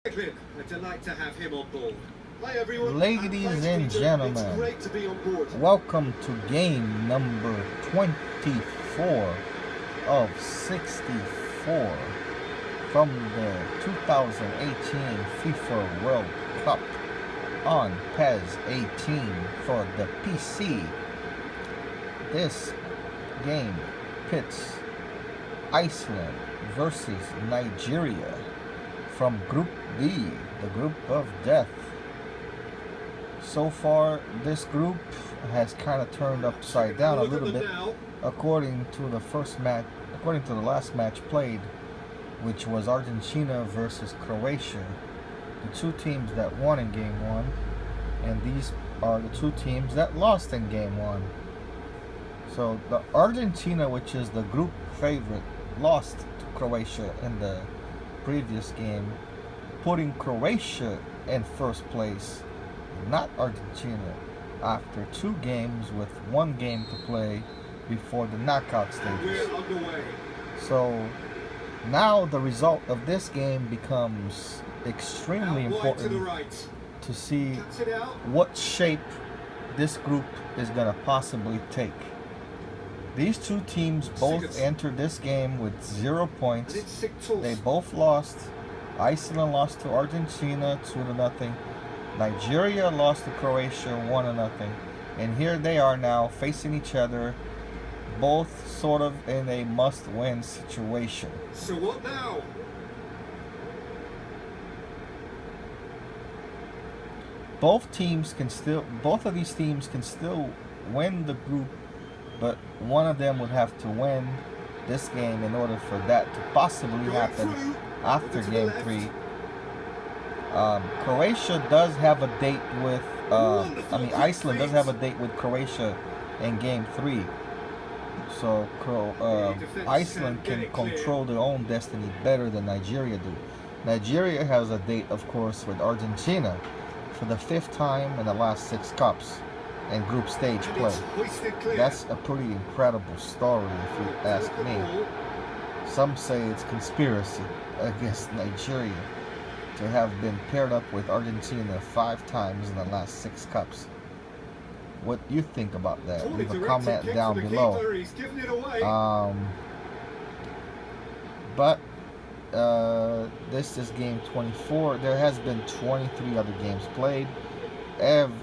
A delight to have him on board. Hi everyone. Ladies and gentlemen, it's great to be on board. welcome to game number 24 of 64 from the 2018 FIFA World Cup on PES 18 for the PC. This game pits Iceland versus Nigeria from Group D, the group of death. So far, this group has kind of turned upside down a little bit, according to the last match played, which was Argentina versus Croatia, the two teams that won in game one, and these are the two teams that lost in game one. So the Argentina, which is the group favorite, lost to Croatia in the previous game, putting Croatia in first place, not Argentina, after two games with one game to play before the knockout stages. So now the result of this game becomes extremely important to see what shape this group is going to possibly take. These two teams both entered this game with 0 points. They both lost. Iceland lost to Argentina 2-0. Nigeria lost to Croatia 1-0. And here they are now facing each other, both sort of in a must-win situation. So what now? Both of these teams can still win the group, but one of them would have to win this game in order for that to possibly happen after game 3. Croatia does have a date with, Iceland does have a date with Croatia in game 3. So Iceland can control their own destiny better than Nigeria do. Nigeria has a date, of course, with Argentina for the 5th time in the last 6 cups and group stage play. That's a pretty incredible story, if you ask me. Some say it's conspiracy against Nigeria to have been paired up with Argentina 5 times in the last 6 cups. What do you think about that? Leave a comment down below. This is game 24. There has been 23 other games played.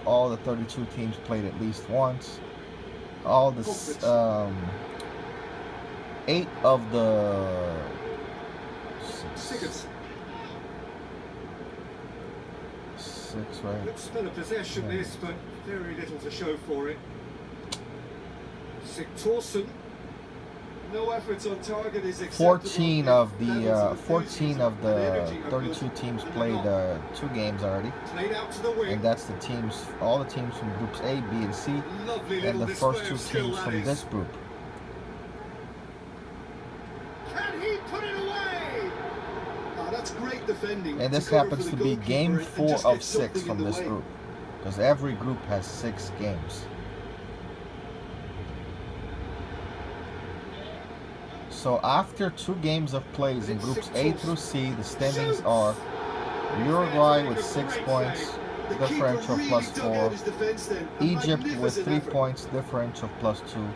All the 32 teams played at least once. All the 8 of the 6, right? Good spell of possession this, but very little to show for it. Sigtorsson. No efforts on target is acceptable. 14 of the 32 teams played 2 games already, and that's all the teams from groups A, B, and C, and the first 2 teams from this group. Can he put it away? That's great defending. And this happens to be game 4 of 6 from this group, because every group has 6 games. So after 2 games of plays in groups A through C, the standings are Uruguay with 6 points, differential +4, Egypt with 3 points, differential +2,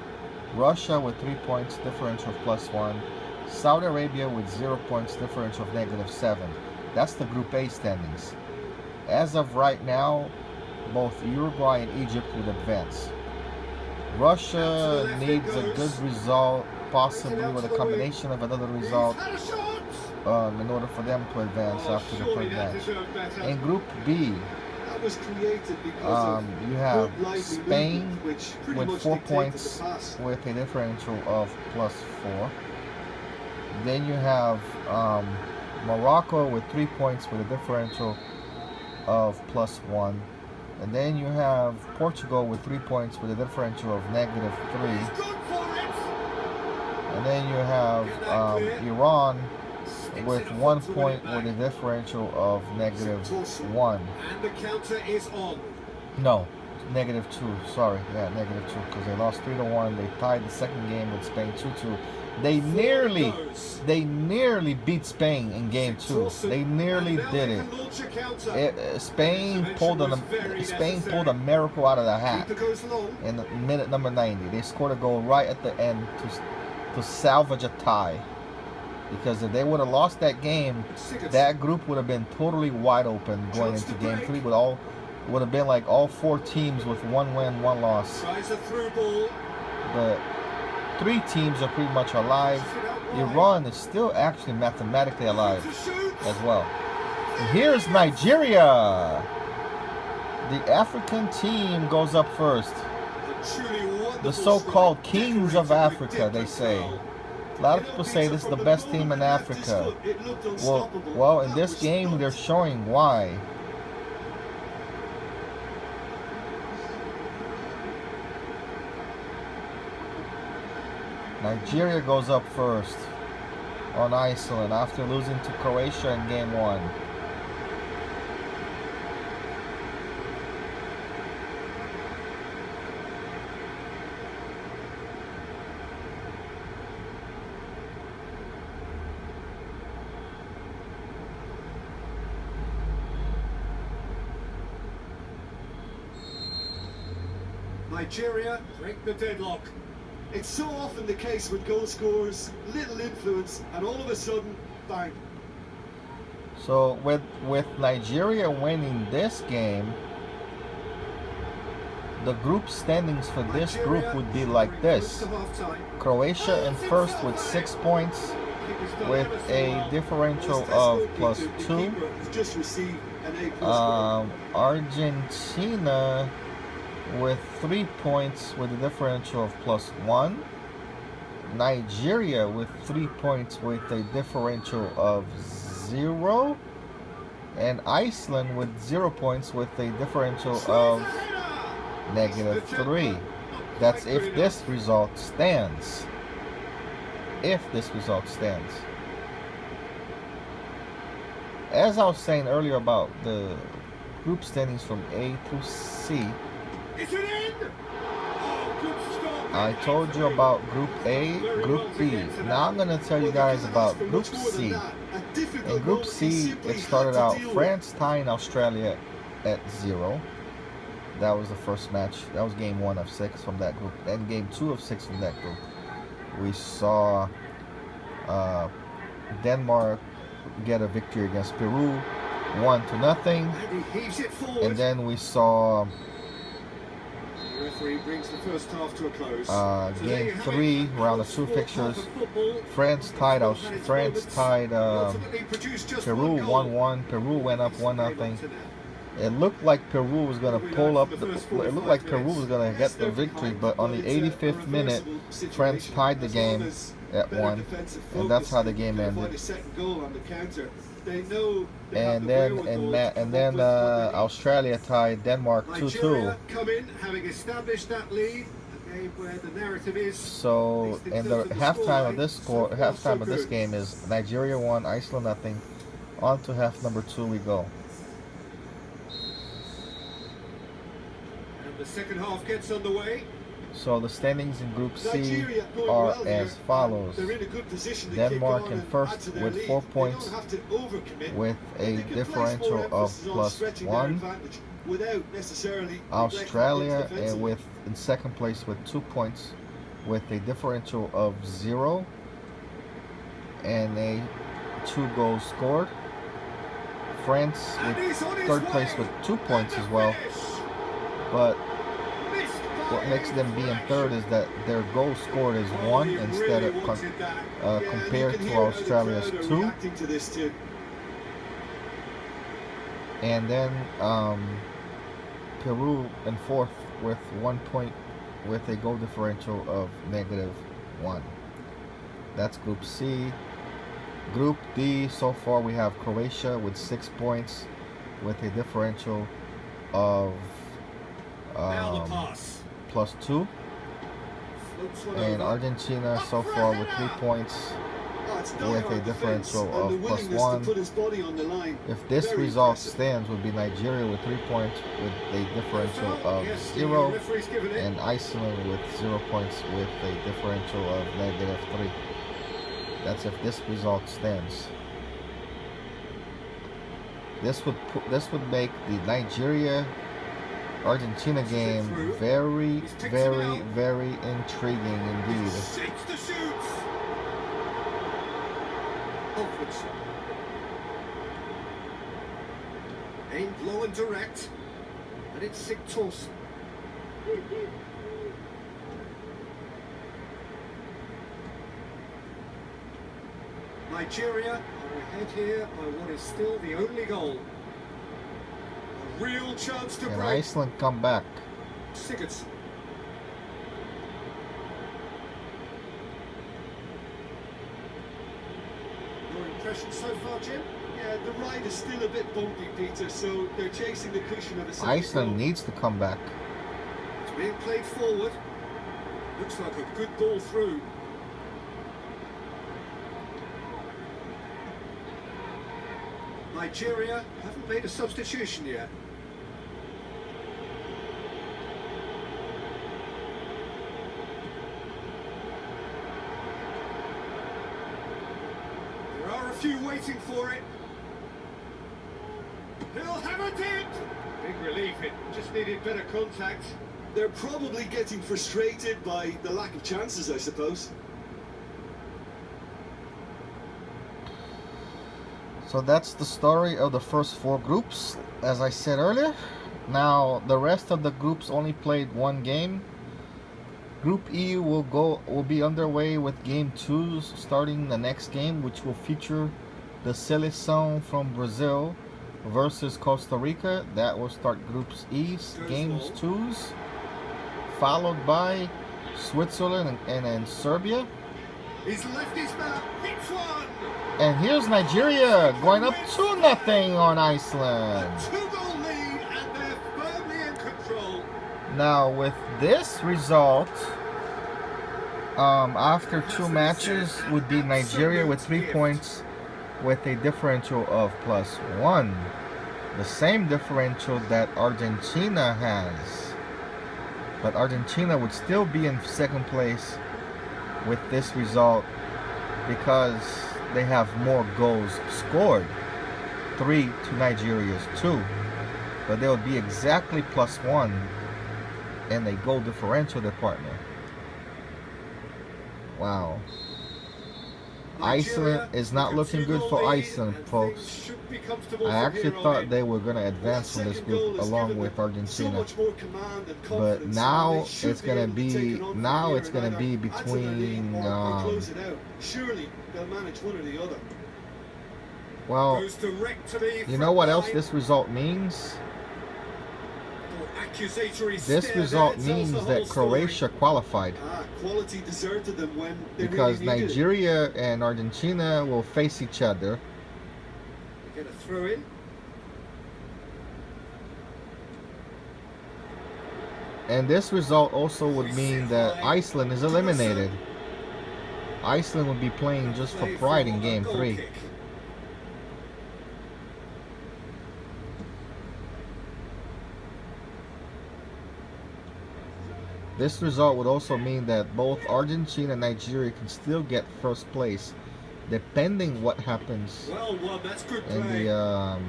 Russia with 3 points, differential +1, Saudi Arabia with 0 points, differential of -7. That's the group A standings. As of right now, both Uruguay and Egypt would advance. Russia needs a good result, possibly with a combination of another result, in order for them to advance after the third match. In Group B, you have Spain with 4 points with a differential of +4. Then you have Morocco with 3 points with a differential of +1. And then you have Portugal with 3 points with a differential of -3. And then you have Iran with 1 point with a differential of -1. And the counter is on. No, -2. Sorry, yeah, -2, because they lost 3-1. They tied the second game with Spain 2-2. They nearly beat Spain in game 2. They nearly did it. Spain pulled a miracle out of the hat in minute number 90. They scored a goal right at the end to salvage a tie. Because if they would have lost that game, that group would have been totally wide open going into game 3. Would have been like all 4 teams with 1 win, 1 loss. But 3 teams are pretty much alive. Iran is still actually mathematically alive as well. And here's Nigeria. The African team goes up first. The so-called kings of Africa, they say. A lot of people say this is the best team in Africa. Well, in this game, they're showing why. Nigeria goes up first on Iceland after losing to Croatia in game 1. Nigeria break the deadlock. It's so often the case with goal scorers, little influence, and all of a sudden, bang. So with Nigeria winning this game, the group standings for this group would be like this. Croatia in first with 6 points, with a differential of +2. Argentina with 3 points with a differential of +1. Nigeria with 3 points with a differential of 0. And Iceland with 0 points with a differential of -3. That's if this result stands. If this result stands. As I was saying earlier about the group standings from A through C, I told you about Group A, Group B. Now I'm going to tell you guys about Group C. In Group C, it started out France tying Australia at 0. That was the first match. That was game 1 of 6 from that group. Then game 2 of 6 from that group. We saw Denmark get a victory against Peru, 1-0. And then we saw game 3, round of 2 fixtures. France tied Peru 1-1. Peru went up 1-0. It looked like Peru was going to pull up. It looked like Peru was going to get the victory, but on the 85th minute, France tied the game at 1, and that's how the game ended. And then Australia tied Denmark 2-2. So, and the halftime of this game is Nigeria 1, Iceland 0. On to half number 2 we go. The second half gets underway. So the standings in Group C are as follows. Denmark in first with 4 points with a differential of +1. Australia in second place with 2 points with a differential of 0 and a 2 goals scored. France with third place with 2 points as well. But what makes them be in third is that their goal scored is 1 instead of compared to Australia's 2. And then Peru in fourth with 1 point with a goal differential of -1. That's Group C. Group D, so far we have Croatia with 6 points with a differential of +2, and Argentina so far with 3 points with a differential of +1. If this result stands, would be Nigeria with 3 points with a differential of 0, and Iceland with 0 points with a differential of -3. That's if this result stands. This would make the Nigeria-Argentina game very, very, very intriguing indeed. Shakes the shoots. Upwards. Aimed low and direct, and it's Sigtorsson. Nigeria are ahead here by what is still the only goal. A real chance to Can break. Iceland come back? Sigurdsson. Your impression so far, Jim? Yeah, the ride is still a bit bumpy, Peter, so they're chasing the cushion of a second Iceland goal. needs to come back. It's being played forward. Looks like a good ball through. Nigeria haven't made a substitution yet. There are a few waiting for it. He'll have a dip! Big relief, it just needed better contact. They're probably getting frustrated by the lack of chances, I suppose. So that's the story of the first 4 groups, as I said earlier. Now the rest of the groups only played 1 game. Group E will be underway with game 2s starting the next game, which will feature the Seleção from Brazil versus Costa Rica. That will start Groups E's games 2s, followed by Switzerland and Serbia. He's left his man, hits one! And here's Nigeria going up 2-0 on Iceland. A 2-goal lead, and they're firmly in control. Now with this result, after 2 matches would be Nigeria with 3 points with a differential of +1. The same differential that Argentina has. But Argentina would still be in 2nd place with this result because they have more goals scored, 3 to Nigeria's 2, but they would be exactly +1 in a goal differential department. Wow. Iceland is not looking good for Iceland, folks. I actually thought they were going to advance from this group along with Argentina, but now it's going to be between surely they'll manage one or the other. well, you know what else this result means? This result means that Croatia qualified. Quality deserted them when they Because really needed Nigeria and Argentina will face each other. it. Get a throw in. And this result also would mean that Iceland is eliminated. Iceland would be playing just for pride in game 3. This result would also mean that both Argentina and Nigeria can still get 1st place, depending what happens Well won, that's good in play. the Now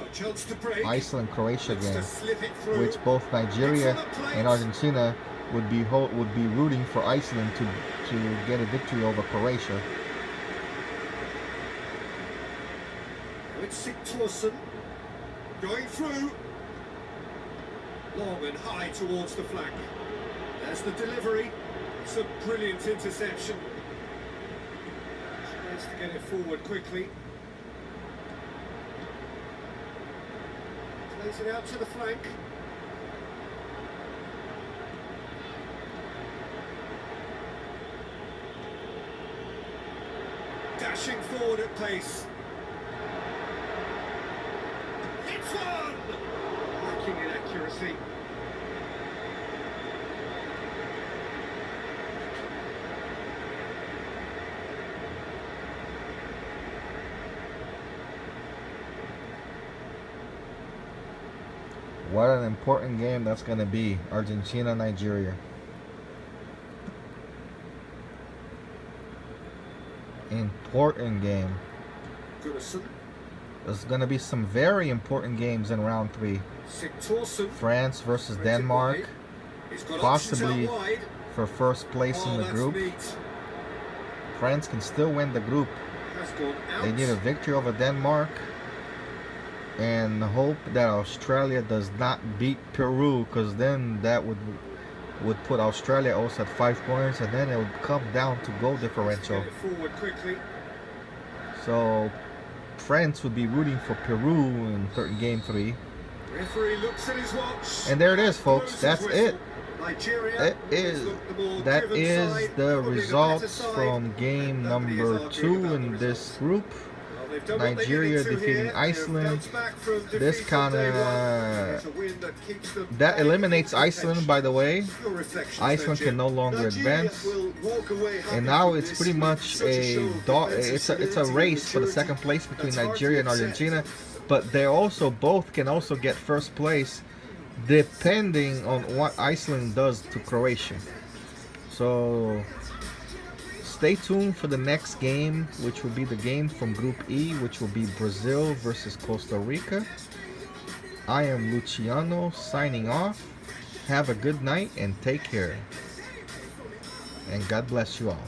a chance to break. Iceland-Croatia Looks to game, slip it through. which both Nigeria and Argentina would be rooting for Iceland to get a victory over Croatia. It's Sigtorsson going through. Long and high towards the flank. There's the delivery. It's a brilliant interception. Tries to get it forward quickly. Plays it out to the flank. Dashing forward at pace. Hits one! Lacking in accuracy. What an important game that's going to be, Argentina-Nigeria. important game. Gunnarsson. There's going to be some very important games in round 3. Sigthorsson. France versus Denmark, possibly for first place in the group. France can still win the group. They need a victory over Denmark and hope that Australia does not beat Peru, because then that would put Australia also at 5 points, and then it would come down to goal differential. So France would be rooting for Peru in game 3. Referee looks at his watch. And there it is, folks. That's it. Nigeria That is the results from game number 2 in this group. Nigeria defeating Iceland. This kind of that eliminates Iceland, by the way. Iceland can no longer advance, and now it's pretty much it's a race for the second place between Nigeria and Argentina. But they also both can also get first place, depending on what Iceland does to Croatia. So stay tuned for the next game, which will be the game from Group E, which will be Brazil versus Costa Rica. I am Luciano signing off. Have a good night and take care. And God bless you all.